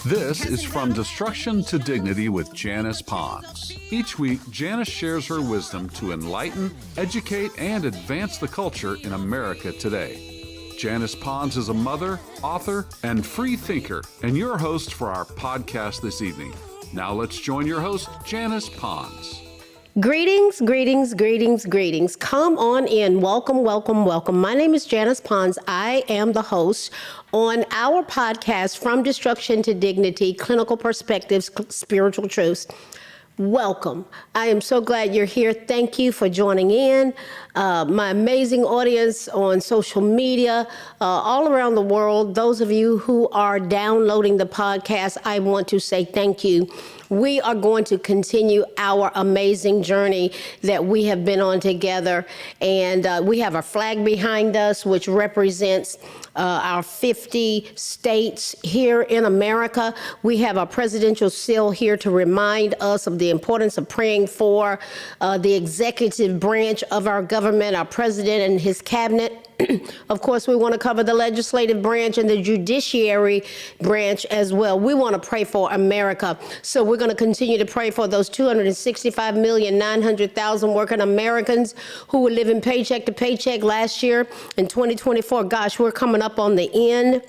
This is From Destruction to Dignity with Janice Pons. Each week, Janice shares her wisdom to enlighten, educate, and advance the culture in America today. Janice Pons is a mother, author, and free thinker, and your host for our podcast this evening. Now let's join your host, Janice Pons. Greetings, greetings, greetings, greetings. Come on in. Welcome, welcome, welcome. My name is Janice Pons. I am the host on our podcast, From Destruction to Dignity, Clinical Perspectives, Spiritual Truths. Welcome. I am so glad you're here. Thank you for joining in. My amazing audience on social media, all around the world, those of you who are downloading the podcast, I want to say thank you. We are going to continue our amazing journey that we have been on together. And we have a flag behind us, which represents our 50 states here in America. We have a presidential seal here to remind us of the importance of praying for the executive branch of our government, our president and his cabinet. Of course, we want to cover the legislative branch and the judiciary branch as well. We want to pray for America. So we're going to continue to pray for those 265,900,000 working Americans who were living paycheck to paycheck last year. In 2024, gosh, we're coming up on the end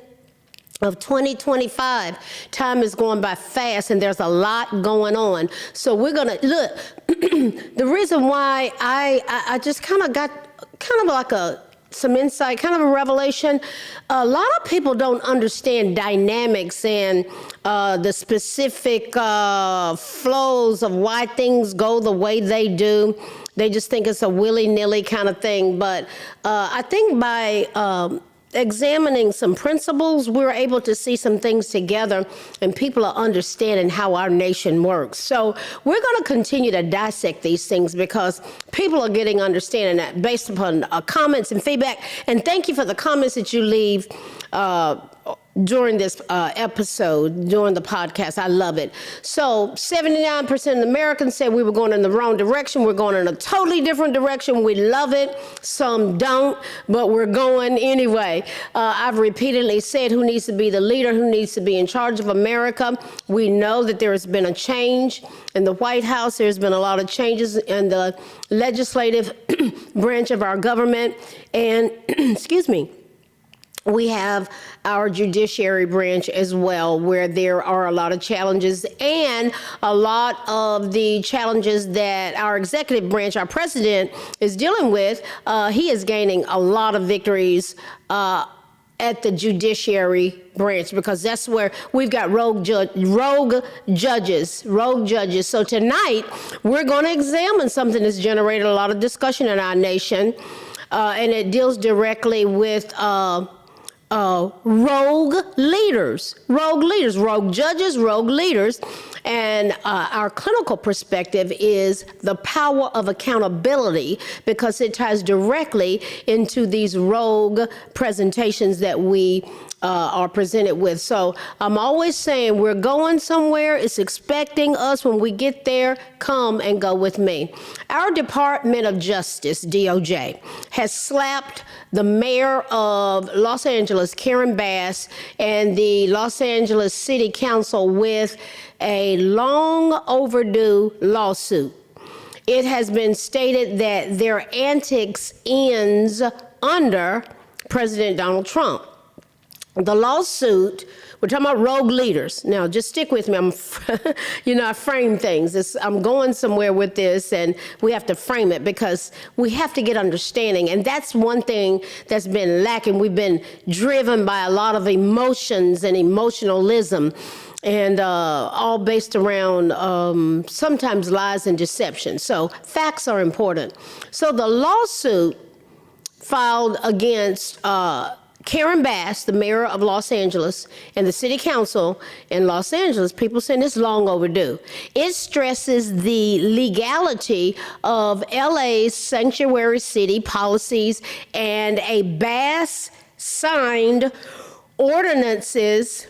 of 2025. Time is going by fast and there's a lot going on. So we're going to look. The reason why I just kind of got like some insight, kind of a revelation. A lot of people don't understand dynamics and the specific flows of why things go the way they do. They just think it's a willy-nilly kind of thing. But I think by examining some principles, we're able to see some things together and people are understanding how our nation works. So we're going to continue to dissect these things because people are getting understanding that based upon comments and feedback. And thank you for the comments that you leave during this episode, during the podcast. I love it. So 79% of Americans said we were going in the wrong direction. We're going in a totally different direction. We love it. Some don't, but we're going anyway. I've repeatedly said who needs to be the leader, who needs to be in charge of America. We know that there has been a change in the White House. There's been a lot of changes in the legislative branch of our government. And, excuse me, we have our judiciary branch as well, where there are a lot of challenges and a lot of the challenges that our executive branch, our president, is dealing with. He is gaining a lot of victories at the judiciary branch because that's where we've got rogue judges. So tonight, we're going to examine something that's generated a lot of discussion in our nation, and it deals directly with rogue leaders, rogue judges, rogue leaders. And our clinical perspective is the power of accountability because it ties directly into these rogue presentations that we are presented with. So I'm always saying we're going somewhere. It's expecting us when we get there. Come and go with me. Our Department of Justice, DOJ, has slapped the mayor of Los Angeles, Karen Bass, and the Los Angeles City Council with a long overdue lawsuit. It has been stated that their antics ends under President Donald Trump. The lawsuit, we're talking about rogue leaders. Now, just stick with me. I frame things. I'm going somewhere with this, and we have to frame it because we have to get understanding. And that's one thing that's been lacking. We've been driven by a lot of emotions and emotionalism, and all based around sometimes lies and deception. So facts are important. So the lawsuit filed against Karen Bass, the mayor of Los Angeles, and the city council in Los Angeles, people saying it's long overdue. It stresses the legality of LA's sanctuary city policies and a Bass-signed ordinances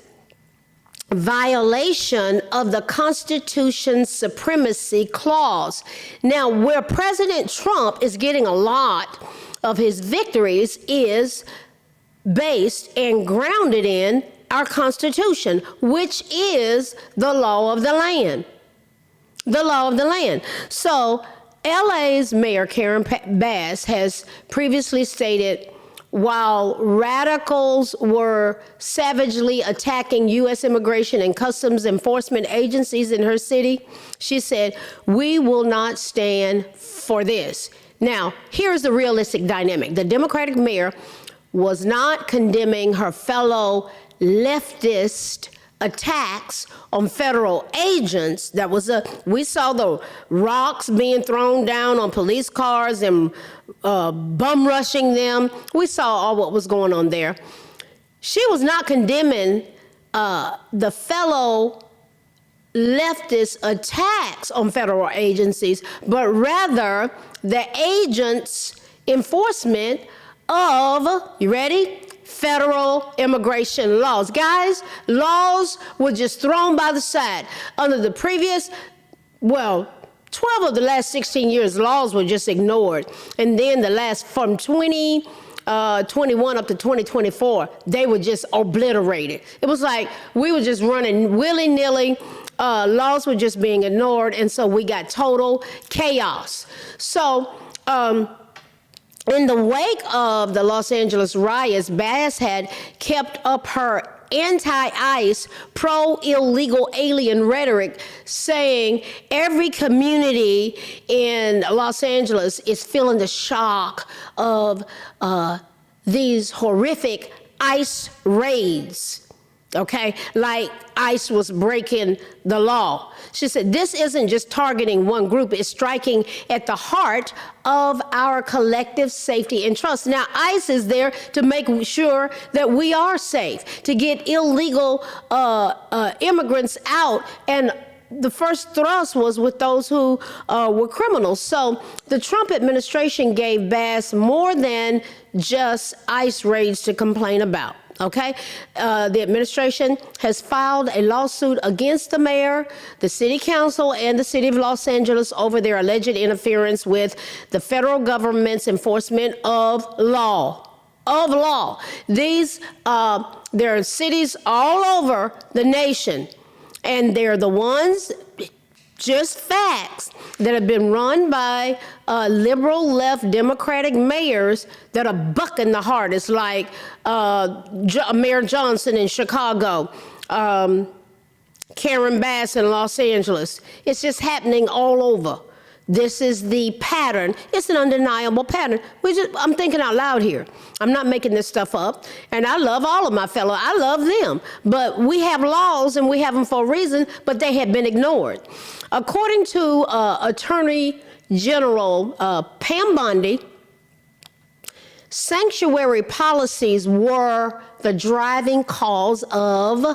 violation of the Constitution's supremacy clause. Now, where President Trump is getting a lot of his victories is based and grounded in our Constitution, which is the law of the land. The law of the land. So LA's Mayor Karen Bass has previously stated, while radicals were savagely attacking U.S. immigration and customs enforcement agencies in her city, she said, "We will not stand for this." Now, here's the realistic dynamic. The Democratic mayor was not condemning her fellow leftist attacks on federal agents. We saw the rocks being thrown down on police cars and bum rushing them. We saw all what was going on there. She was not condemning the fellow leftist attacks on federal agencies, but rather the agents' enforcement of, you ready? Federal immigration laws. Guys, laws were just thrown by the side. Under the previous, 12 of the last 16 years, laws were just ignored. And then from 2021 up to 2024, they were just obliterated. It was like we were just running willy-nilly. Laws were just being ignored, and so we got total chaos. So, in the wake of the Los Angeles riots, Bass had kept up her anti-ICE, pro-illegal alien rhetoric, saying every community in Los Angeles is feeling the shock of these horrific ICE raids. Okay, like ICE was breaking the law. She said, this isn't just targeting one group, it's striking at the heart of our collective safety and trust. Now, ICE is there to make sure that we are safe, to get illegal immigrants out, and the first thrust was with those who were criminals. So the Trump administration gave Bass more than just ICE raids to complain about. Okay, the administration has filed a lawsuit against the mayor, the city council, and the city of Los Angeles over their alleged interference with the federal government's enforcement of law. These, there are cities all over the nation, and they're the ones, just facts, that have been run by liberal left Democratic mayors that are bucking the hardest, like Mayor Johnson in Chicago, Karen Bass in Los Angeles. It's just happening all over. This is the pattern. It's an undeniable pattern. I'm thinking out loud here. I'm not making this stuff up. And I love all of my I love them. But we have laws and we have them for a reason, but they have been ignored. According to Attorney General Pam Bondi, sanctuary policies were the driving cause of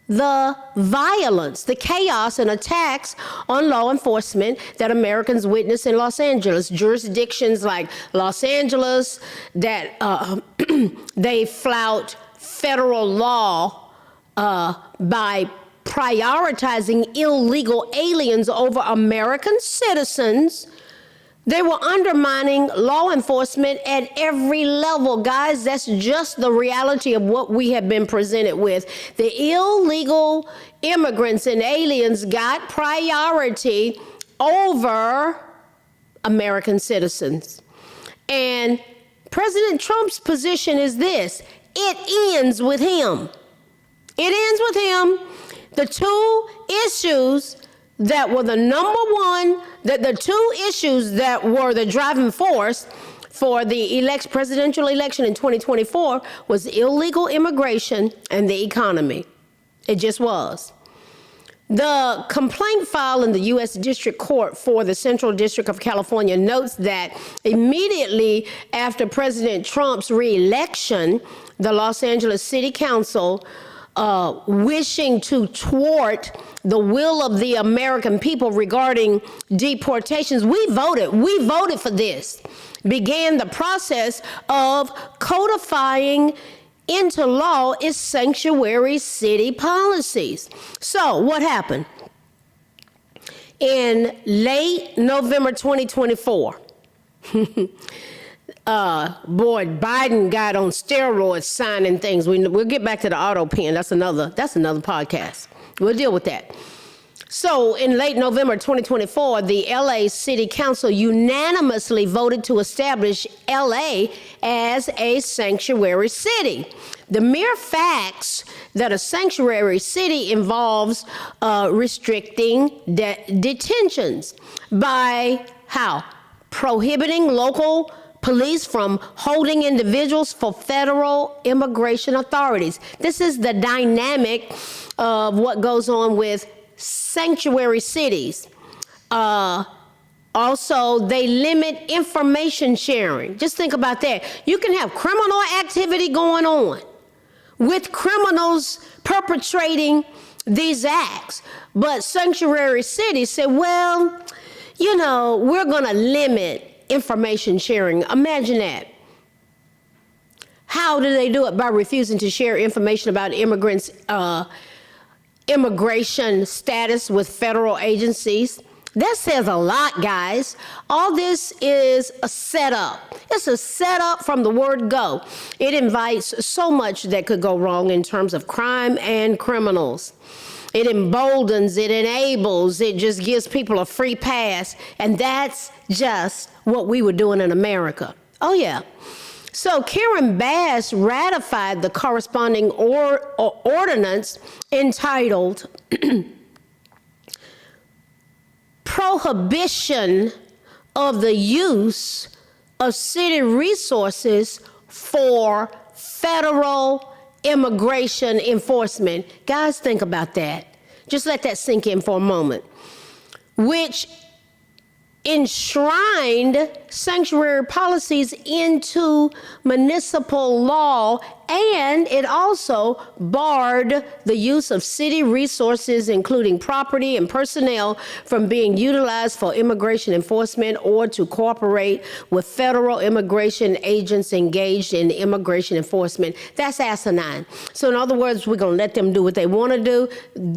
the violence, the chaos and attacks on law enforcement that Americans witness in Los Angeles. Jurisdictions like Los Angeles that they flout federal law by prioritizing illegal aliens over American citizens. They were undermining law enforcement at every level. Guys, that's just the reality of what we have been presented with. The illegal immigrants and aliens got priority over American citizens. And President Trump's position is this: it ends with him. It ends with him. The two issues that were the the two issues that were the driving force for the presidential election in 2024 was illegal immigration and the economy. It just was. The complaint filed in the U.S. District Court for the Central District of California notes that immediately after President Trump's re-election, the Los Angeles City Council, wishing to thwart the will of the American people regarding deportations, we voted for this, began the process of codifying into law its sanctuary city policies. So what happened? In late November 2024, Boy, Biden got on steroids signing things. We'll get back to the auto pen. That's another podcast. We'll deal with that. So in late November 2024, the LA City Council unanimously voted to establish LA as a sanctuary city. The mere facts that a sanctuary city involves restricting detentions by how? Prohibiting local police from holding individuals for federal immigration authorities. This is the dynamic of what goes on with sanctuary cities. Also, they limit information sharing. Just think about that. You can have criminal activity going on with criminals perpetrating these acts. But sanctuary cities say, well, we're going to limit information sharing. Imagine that. How do they do it? By refusing to share information about immigrants' immigration status with federal agencies. That says a lot, guys. All this is a setup. It's a setup from the word go. It invites so much that could go wrong in terms of crime and criminals. It emboldens, it enables, it just gives people a free pass. And that's just what we were doing in America. Oh, yeah. So Karen Bass ratified the corresponding ordinance entitled Prohibition of the Use of City Resources for Federal Immigration Enforcement. Guys, think about that. Just let that sink in for a moment. Which enshrined sanctuary policies into municipal law, and it also barred the use of city resources, including property and personnel, from being utilized for immigration enforcement or to cooperate with federal immigration agents engaged in immigration enforcement. That's asinine. So in other words, we're going to let them do what they want to do.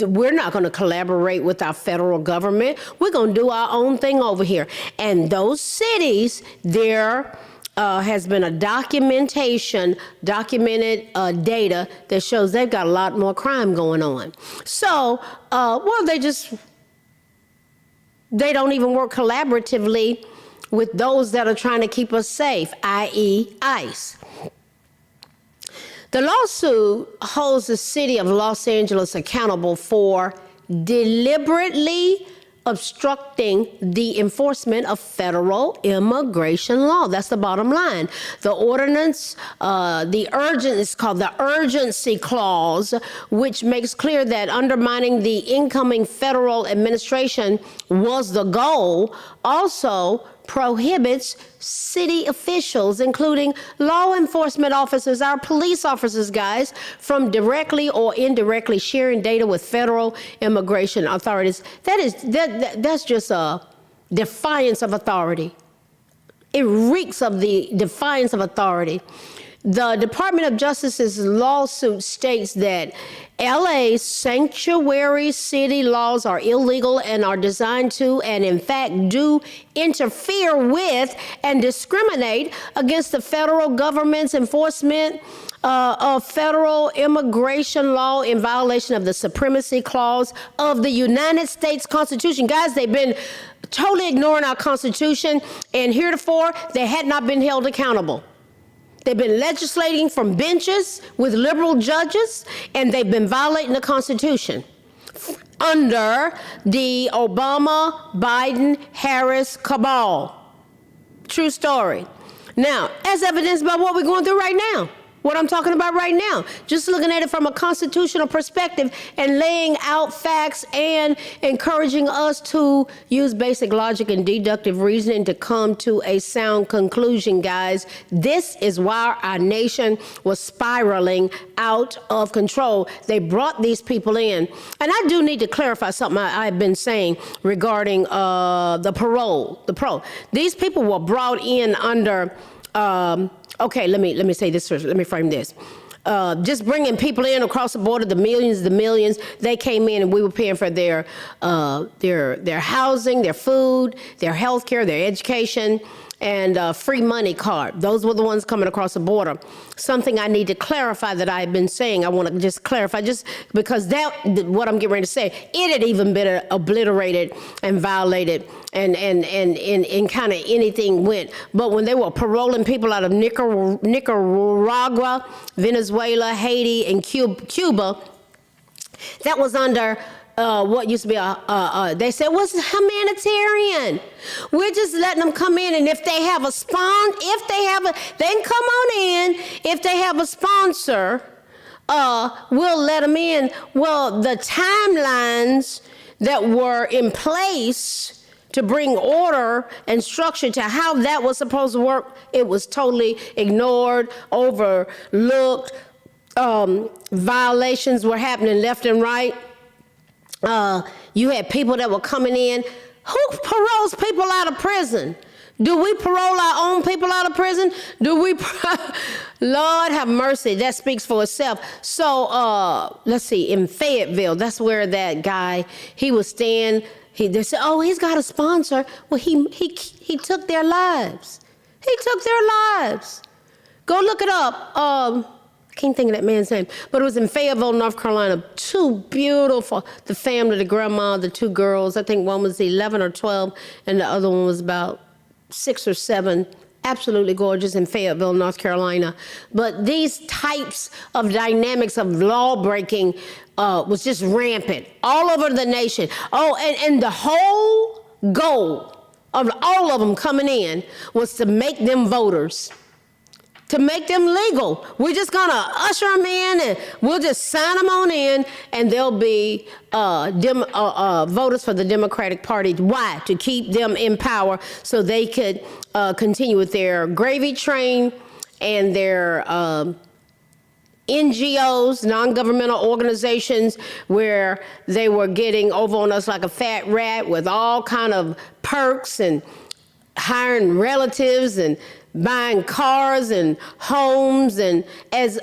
We're not going to collaborate with our federal government. We're going to do our own thing over here. And those cities, there has been a documented data that shows they've got a lot more crime going on. So, they don't even work collaboratively with those that are trying to keep us safe, i.e. ICE. The lawsuit holds the city of Los Angeles accountable for deliberately obstructing the enforcement of federal immigration law. That's the bottom line. The ordinance, it's called the urgency clause, which makes clear that undermining the incoming federal administration was the goal, also prohibits city officials, including law enforcement officers, our police officers, guys, from directly or indirectly sharing data with federal immigration authorities. That's just a defiance of authority. It reeks of the defiance of authority. The Department of Justice's lawsuit states that LA's sanctuary city laws are illegal and are designed to, and in fact do, interfere with and discriminate against the federal government's enforcement of federal immigration law in violation of the Supremacy Clause of the United States Constitution. Guys, they've been totally ignoring our Constitution, and heretofore they had not been held accountable. They've been legislating from benches with liberal judges, and they've been violating the Constitution under the Obama, Biden, Harris cabal. True story. Now, as evidenced by what we're going through right now, what I'm talking about right now, just looking at it from a constitutional perspective and laying out facts and encouraging us to use basic logic and deductive reasoning to come to a sound conclusion, guys. This is why our nation was spiraling out of control. They brought these people in. And I do need to clarify something I've been saying regarding the parole. These people were brought in under... Okay, let me say this first. Let me frame this. just bringing people in across the border, the millions, they came in and we were paying for their housing, their food, their health care, their education, and free money card. Those were the ones coming across the border. Something I need to clarify that I've been saying, I want to just clarify, just because what I'm getting ready to say, it had even been obliterated and violated and kind of anything went. But when they were paroling people out of Nicaragua, Venezuela, Haiti, and Cuba, that was under what used to be they said was humanitarian. We're just letting them come in, and if they have a they can come on in. If they have a sponsor, we'll let them in. Well, the timelines that were in place to bring order and structure to how that was supposed to work, it was totally ignored, overlooked. Violations were happening left and right. You had people that were coming in. Who paroles people out of prison? Do we parole our own people out of prison? Lord have mercy, that speaks for itself. So let's see, in Fayetteville, that's where that guy, he was staying. They said, oh, he's got a sponsor. Well, he took their lives. He took their lives. Go look it up. I can't think of that man's name, but it was in Fayetteville, North Carolina. Two beautiful, the family, the grandma, the two girls. I think one was 11 or 12, and the other one was about 6 or 7. Absolutely gorgeous in Fayetteville, North Carolina. But these types of dynamics of law breaking was just rampant all over the nation. Oh, and the whole goal of all of them coming in was to make them voters, to make them legal. We're just gonna usher them in and we'll just sign them on in, and they'll be voters for the Democratic Party. Why? To keep them in power so they could continue with their gravy train and their NGOs, non-governmental organizations, where they were getting over on us like a fat rat with all kind of perks and hiring relatives and buying cars and homes. And as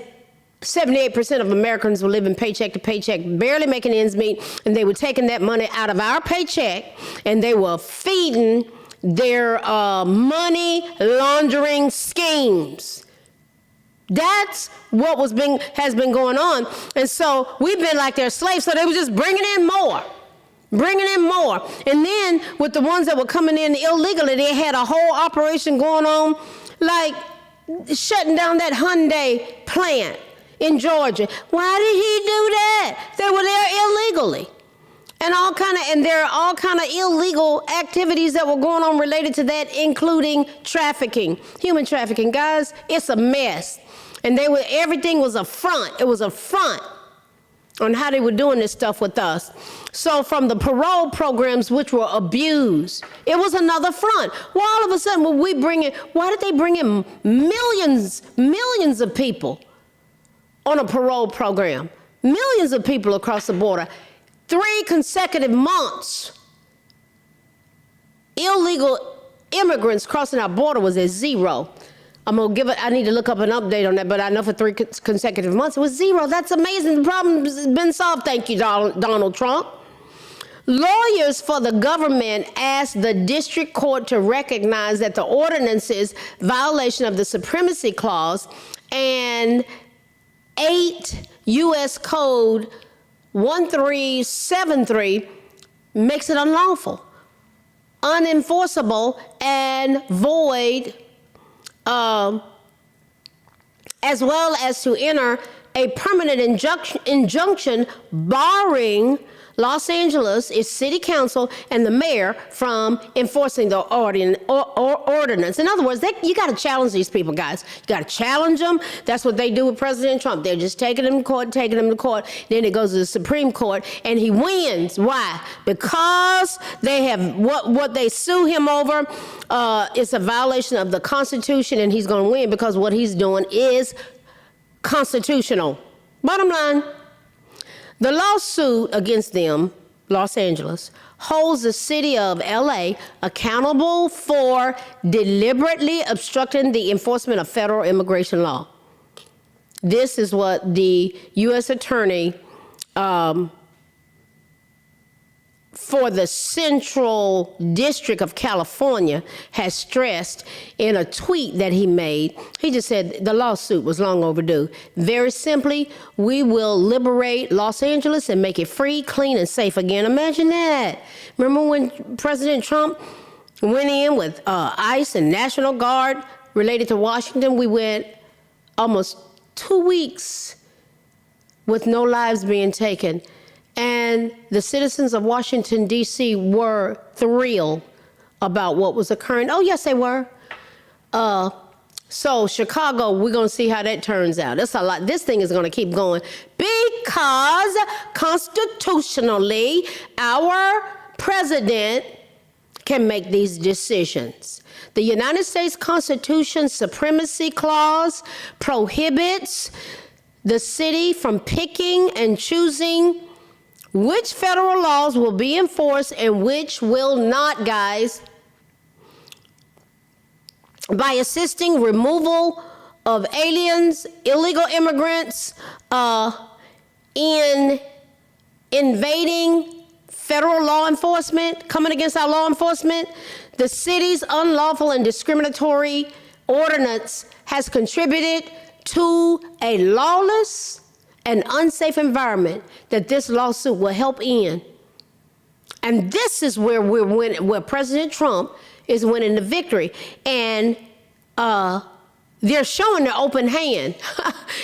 78% of Americans were living paycheck to paycheck, barely making ends meet, and they were taking that money out of our paycheck and they were feeding their money laundering schemes. That's what has been going on. And so we've been like their slaves, so they were just bringing in more. And then with the ones that were coming in illegally, they had a whole operation going on, like shutting down that Hyundai plant in Georgia. Why did he do that? They were there illegally. And there are all kind of illegal activities that were going on related to that, including trafficking, human trafficking. Guys, it's a mess. And everything was a front. It was a front on how they were doing this stuff with us. So from the parole programs, which were abused, it was another front. Well, all of a sudden, why did they bring in millions of people on a parole program? Millions of people across the border. 3 consecutive months, illegal immigrants crossing our border was at 0. I need to look up an update on that, but I know for 3 consecutive months it was 0. That's amazing. The problem's been solved. Thank you, Donald Trump. Lawyers for the government asked the district court to recognize that the ordinance's violation of the Supremacy Clause and 8 U.S. Code 1373 makes it unlawful, unenforceable, and void, as well as to enter a permanent injunction barring Los Angeles, its city council, and the mayor from enforcing the ordinance. In other words, you got to challenge these people, guys. You got to challenge them. That's what they do with President Trump. They're just taking him to court. Then it goes to the Supreme Court, and he wins. Why? Because they have what they sue him over is a violation of the Constitution, and he's going to win because what he's doing is constitutional. Bottom line. The lawsuit against them, Los Angeles, holds the city of LA accountable for deliberately obstructing the enforcement of federal immigration law. This is what the U.S. Attorney for the Central District of California has stressed in a tweet that he made. He just said the lawsuit was long overdue. Very simply, we will liberate Los Angeles and make it free, clean, and safe again. Imagine that. Remember when President Trump went in with ICE and National Guard related to Washington? We went almost 2 weeks with no lives being taken. And the citizens of Washington, D.C. were thrilled about what was occurring. Oh, yes, they were. So Chicago, we're going to see how that turns out. That's a lot. This thing is going to keep going because constitutionally, our president can make these decisions. The United States Constitution Supremacy Clause prohibits the city from picking and choosing which federal laws will be enforced and which will not, guys. By assisting removal of aliens, illegal immigrants, in invading federal law enforcement, coming against our law enforcement, the city's unlawful and discriminatory ordinance has contributed to a lawless and unsafe environment that this lawsuit will help end. And this is where we're winning, where President Trump is winning the victory. And they're showing their open hand.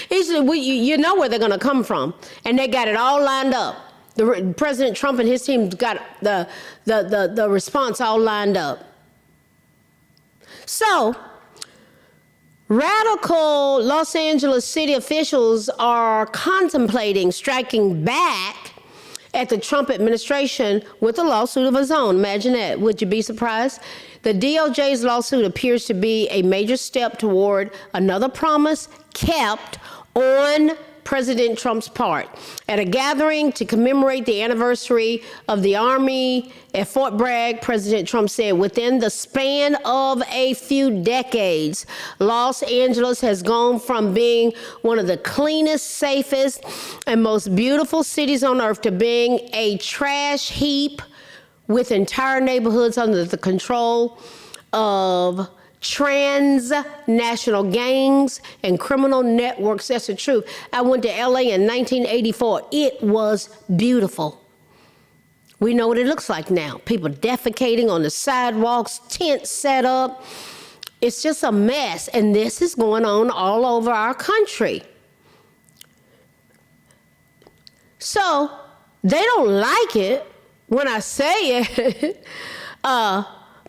You know where they're going to come from. And they got it all lined up. President Trump and his team got the response all lined up. So, radical Los Angeles city officials are contemplating striking back at the Trump administration with a lawsuit of its own. Imagine that. Would you be surprised? The DOJ's lawsuit appears to be a major step toward another promise kept on President Trump's part. At a gathering to commemorate the anniversary of the Army at Fort Bragg, President Trump said, within the span of a few decades, Los Angeles has gone from being one of the cleanest, safest, and most beautiful cities on earth to being a trash heap with entire neighborhoods under the control of transnational gangs and criminal networks. That's the truth. I went to LA in 1984. It was beautiful. We know what it looks like now. People defecating on the sidewalks, tents set up. It's just a mess. And this is going on all over our country. So they don't like it when I say it.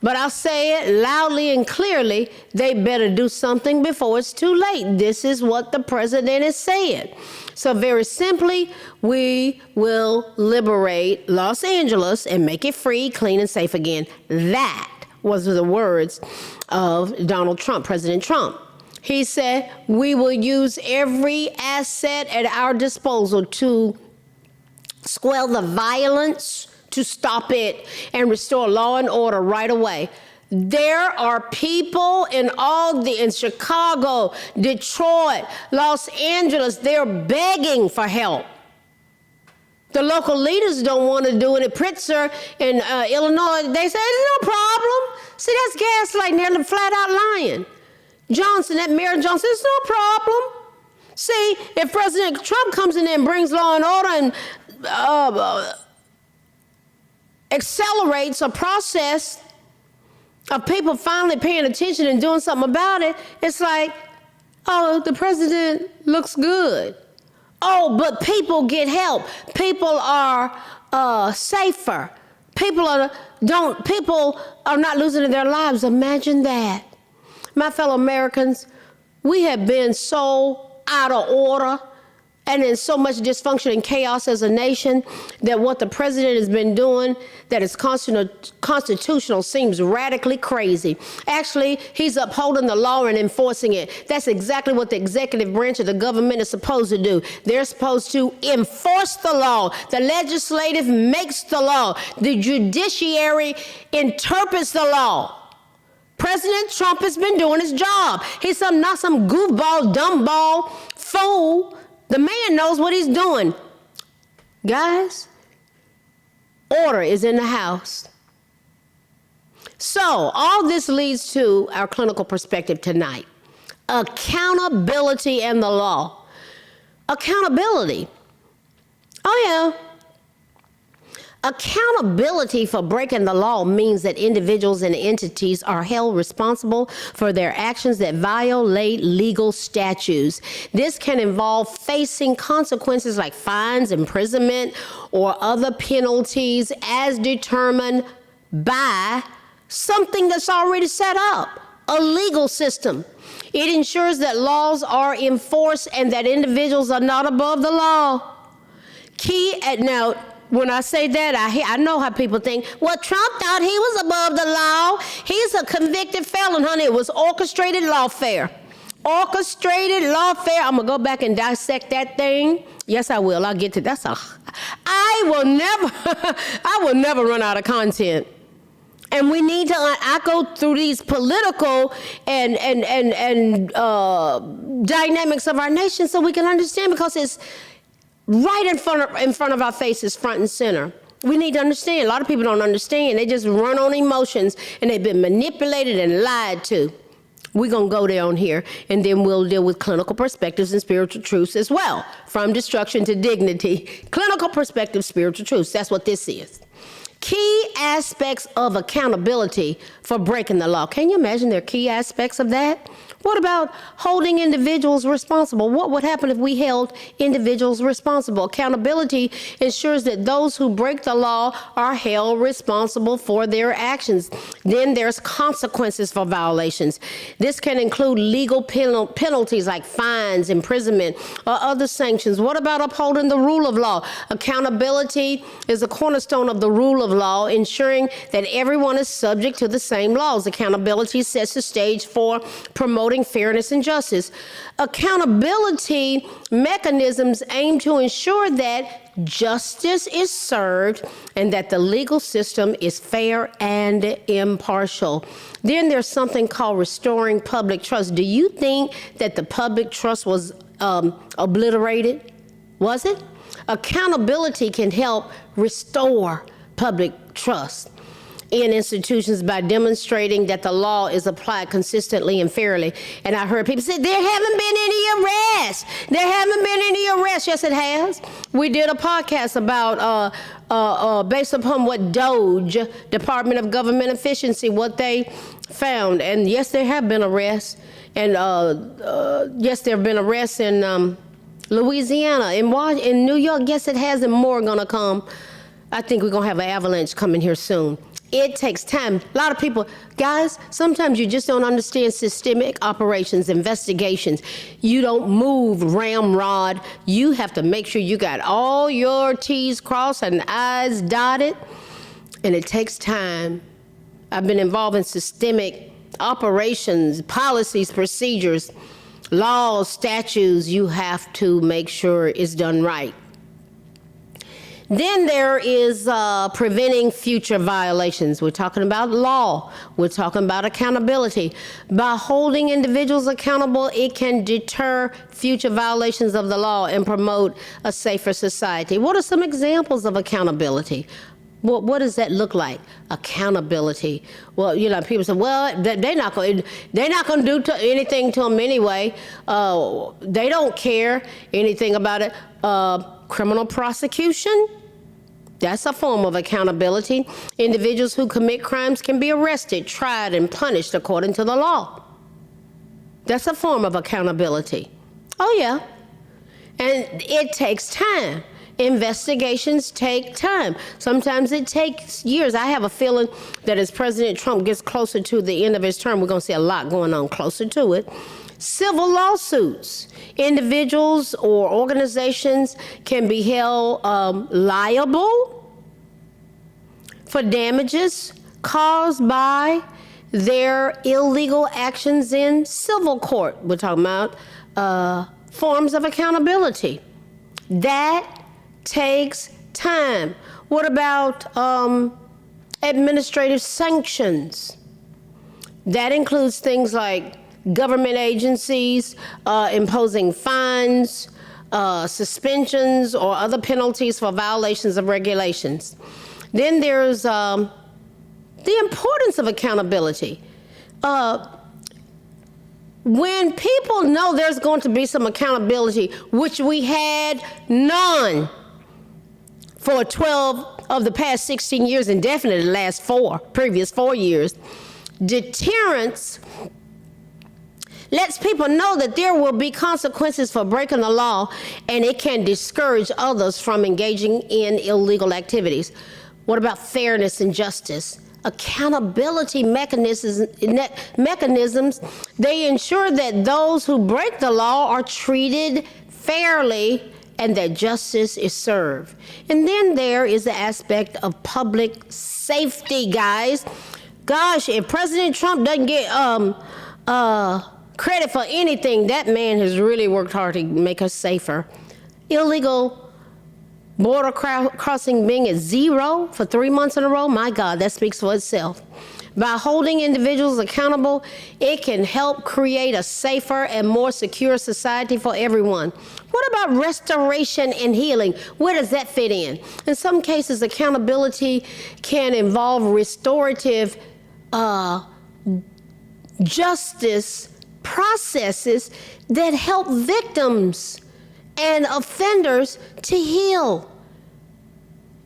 But I'll say it loudly and clearly, they better do something before it's too late. This is what the president is saying. So very simply, we will liberate Los Angeles and make it free, clean, and safe again. That was the words of Donald Trump, President Trump. He said, we will use every asset at our disposal to quell the violence, to stop it and restore law and order right away. There are people in Chicago, Detroit, Los Angeles, they're begging for help. The local leaders don't want to do it. At Pritzker in Illinois, they say, there's no problem. See, that's gaslighting. They're flat out lying. Johnson, that Mayor Johnson, there's no problem. See, if President Trump comes in there and brings law and order and accelerates a process of people finally paying attention and doing something about it, it's like, oh, the president looks good. Oh, but people get help. People are safer. People are not losing their lives. Imagine that. My fellow Americans, we have been so out of order and in so much dysfunction and chaos as a nation that what the president has been doing that is constitutional seems radically crazy. Actually, he's upholding the law and enforcing it. That's exactly what the executive branch of the government is supposed to do. They're supposed to enforce the law. The legislative makes the law. The judiciary interprets the law. President Trump has been doing his job. He's not some goofball, dumbball, fool. The man knows what he's doing. Guys, order is in the house. So all this leads to our clinical perspective tonight. Accountability and the law. Accountability. Oh yeah. Accountability for breaking the law means that individuals and entities are held responsible for their actions that violate legal statutes. This can involve facing consequences like fines, imprisonment, or other penalties as determined by something that's already set up, a legal system. It ensures that laws are enforced and that individuals are not above the law. Now, when I say that, I know how people think, well, Trump thought he was above the law. He's a convicted felon, honey. It was orchestrated lawfare. Orchestrated lawfare. I'm going to go back and dissect that thing. Yes, I will. I'll get to that. I will never run out of content. And we need to, I go through these political and dynamics of our nation so we can understand, because it's right in front of our faces, front and center. We need to understand. A lot of people don't understand. They just run on emotions, and they've been manipulated and lied to. We're going to go there on here, and then we'll deal with clinical perspectives and spiritual truths as well. From destruction to dignity. Clinical perspective, spiritual truths. That's what this is. Key aspects of accountability for breaking the law. Can you imagine there are key aspects of that? What about holding individuals responsible? What would happen if we held individuals responsible? Accountability ensures that those who break the law are held responsible for their actions. Then there's consequences for violations. This can include legal penalties like fines, imprisonment, or other sanctions. What about upholding the rule of law? Accountability is a cornerstone of the rule of law, ensuring that everyone is subject to the same laws. Accountability sets the stage for promoting fairness and justice. Accountability mechanisms aim to ensure that justice is served and that the legal system is fair and impartial. Then there's something called restoring public trust. Do you think that the public trust was obliterated? Was it? Accountability can help restore public trust in institutions by demonstrating that the law is applied consistently and fairly. And I heard people say, there haven't been any arrests. There haven't been any arrests. Yes, it has. We did a podcast about, based upon what DOGE, Department of Government Efficiency, what they found. And yes, there have been arrests. And yes, there have been arrests in Louisiana, in New York. Yes, it has, and more are going to come. I think we're going to have an avalanche coming here soon. It takes time. A lot of people, guys, sometimes you just don't understand systemic operations, investigations. You don't move ramrod. You have to make sure you got all your T's crossed and I's dotted, and it takes time. I've been involved in systemic operations, policies, procedures, laws, statutes. You have to make sure it's done right. Then there is preventing future violations. We're talking about law. We're talking about accountability. By holding individuals accountable, it can deter future violations of the law and promote a safer society. What are some examples of accountability? What does that look like? Accountability. Well, people say, well, they're not going to do anything to them anyway. They don't care anything about it. Criminal prosecution. That's a form of accountability. Individuals who commit crimes can be arrested, tried, and punished according to the law. That's a form of accountability. Oh, yeah. And it takes time. Investigations take time. Sometimes it takes years. I have a feeling that as President Trump gets closer to the end of his term, we're going to see a lot going on closer to it. Civil lawsuits. Individuals or organizations can be held liable for damages caused by their illegal actions in civil court. We're talking about forms of accountability. That takes time. What about administrative sanctions? That includes things like government agencies imposing fines, suspensions, or other penalties for violations of regulations. Then there's the importance of accountability. When people know there's going to be some accountability, which we had none for 12 of the past 16 years, and definitely the last previous 4 years, deterrence lets people know that there will be consequences for breaking the law, and it can discourage others from engaging in illegal activities. What about fairness and justice? Accountability mechanisms, they ensure that those who break the law are treated fairly and that justice is served. And then there is the aspect of public safety, guys. Gosh, if President Trump doesn't get credit for anything, that man has really worked hard to make us safer. Illegal border crossing being at 0 for 3 months in a row, my God, that speaks for itself. By holding individuals accountable, it can help create a safer and more secure society for everyone. What about restoration and healing? Where does that fit in? In some cases, accountability can involve restorative justice processes that help victims and offenders to heal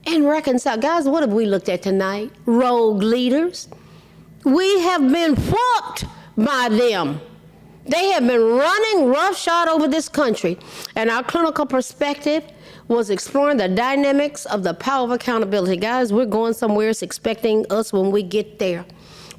and reconcile. Guys, what have we looked at tonight? Rogue leaders. We have been whooped by them. They have been running roughshod over this country. And our clinical perspective was exploring the dynamics of the power of accountability. Guys, we're going somewhere. It's expecting us when we get there.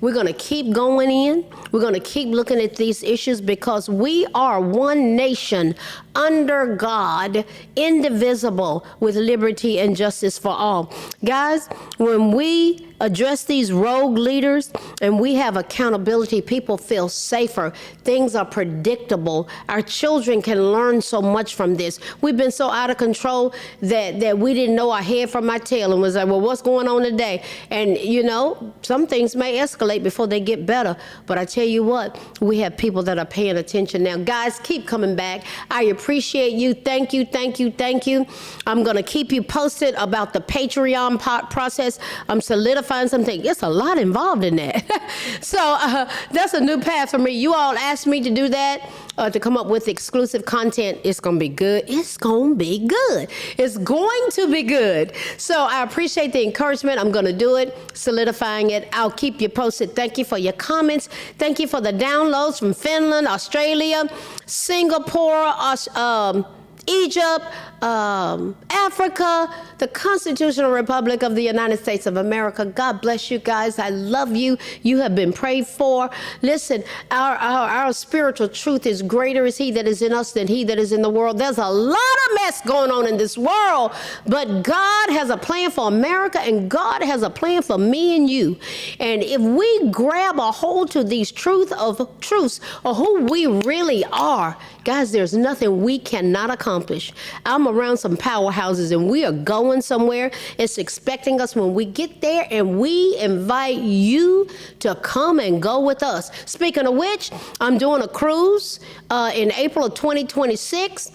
We're going to keep going in. We're going to keep looking at these issues because we are one nation under God, indivisible, with liberty and justice for all. Guys, when we address these rogue leaders and we have accountability, people feel safer. Things are predictable. Our children can learn so much from this. We've been so out of control that we didn't know our head from our tail and was like, well, what's going on today? And, you know, some things may escalate before they get better. But I tell you what, we have people that are paying attention now. Guys, keep coming back. I appreciate you. Thank you, thank you, thank you. I'm going to keep you posted about the Patreon process. I'm solidifying something. It's a lot involved in that. So that's a new path for me. You all asked me to do that, to come up with exclusive content. It's going to be good. It's going to be good. It's going to be good. So I appreciate the encouragement. I'm going to do it, solidifying it. I'll keep you posted. Thank you for your comments. Thank you for the downloads from Finland, Australia, Singapore, Egypt, Africa, the Constitutional Republic of the United States of America. God bless you guys. I love you. You have been prayed for. Listen, our spiritual truth is greater is he that is in us than he that is in the world. There's a lot of mess going on in this world, but God has a plan for America and God has a plan for me and you. And if we grab a hold to these truths of who we really are, guys, there's nothing we cannot accomplish. I'm around some powerhouses and we are going somewhere. It's expecting us when we get there, and we invite you to come and go with us. Speaking of which, I'm doing a cruise in April of 2026.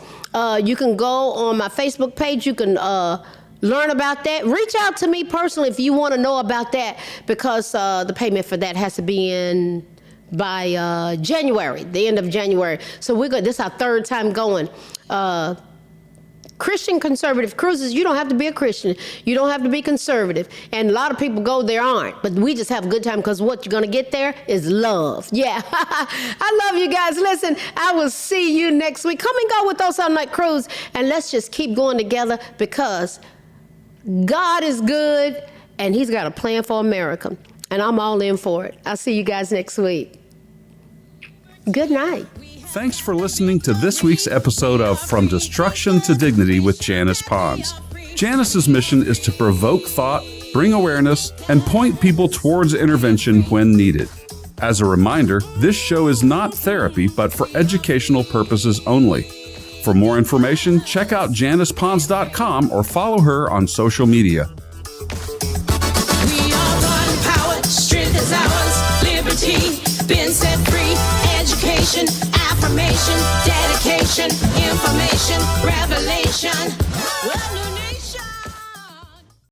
You can go on my Facebook page. You can learn about that. Reach out to me personally if you want to know about that, because the payment for that has to be in by January, the end of January. So we're good. This is our third time going. Christian conservative cruises, you don't have to be a Christian. You don't have to be conservative. And a lot of people go there aren't. But we just have a good time because what you're going to get there is love. Yeah. I love you guys. Listen, I will see you next week. Come and go with us on that cruise. And let's just keep going together because God is good and he's got a plan for America. And I'm all in for it. I'll see you guys next week. Good night. Thanks for listening to this week's episode of From Destruction to Dignity with Janice Pons. Janice's mission is to provoke thought, bring awareness, and point people towards intervention when needed. As a reminder, this show is not therapy, but for educational purposes only. For more information, check out JanicePons.com or follow her on social media. We are one power, strength is ours, liberty, been set free, education, affirmation, dedication, information, revelation. Well,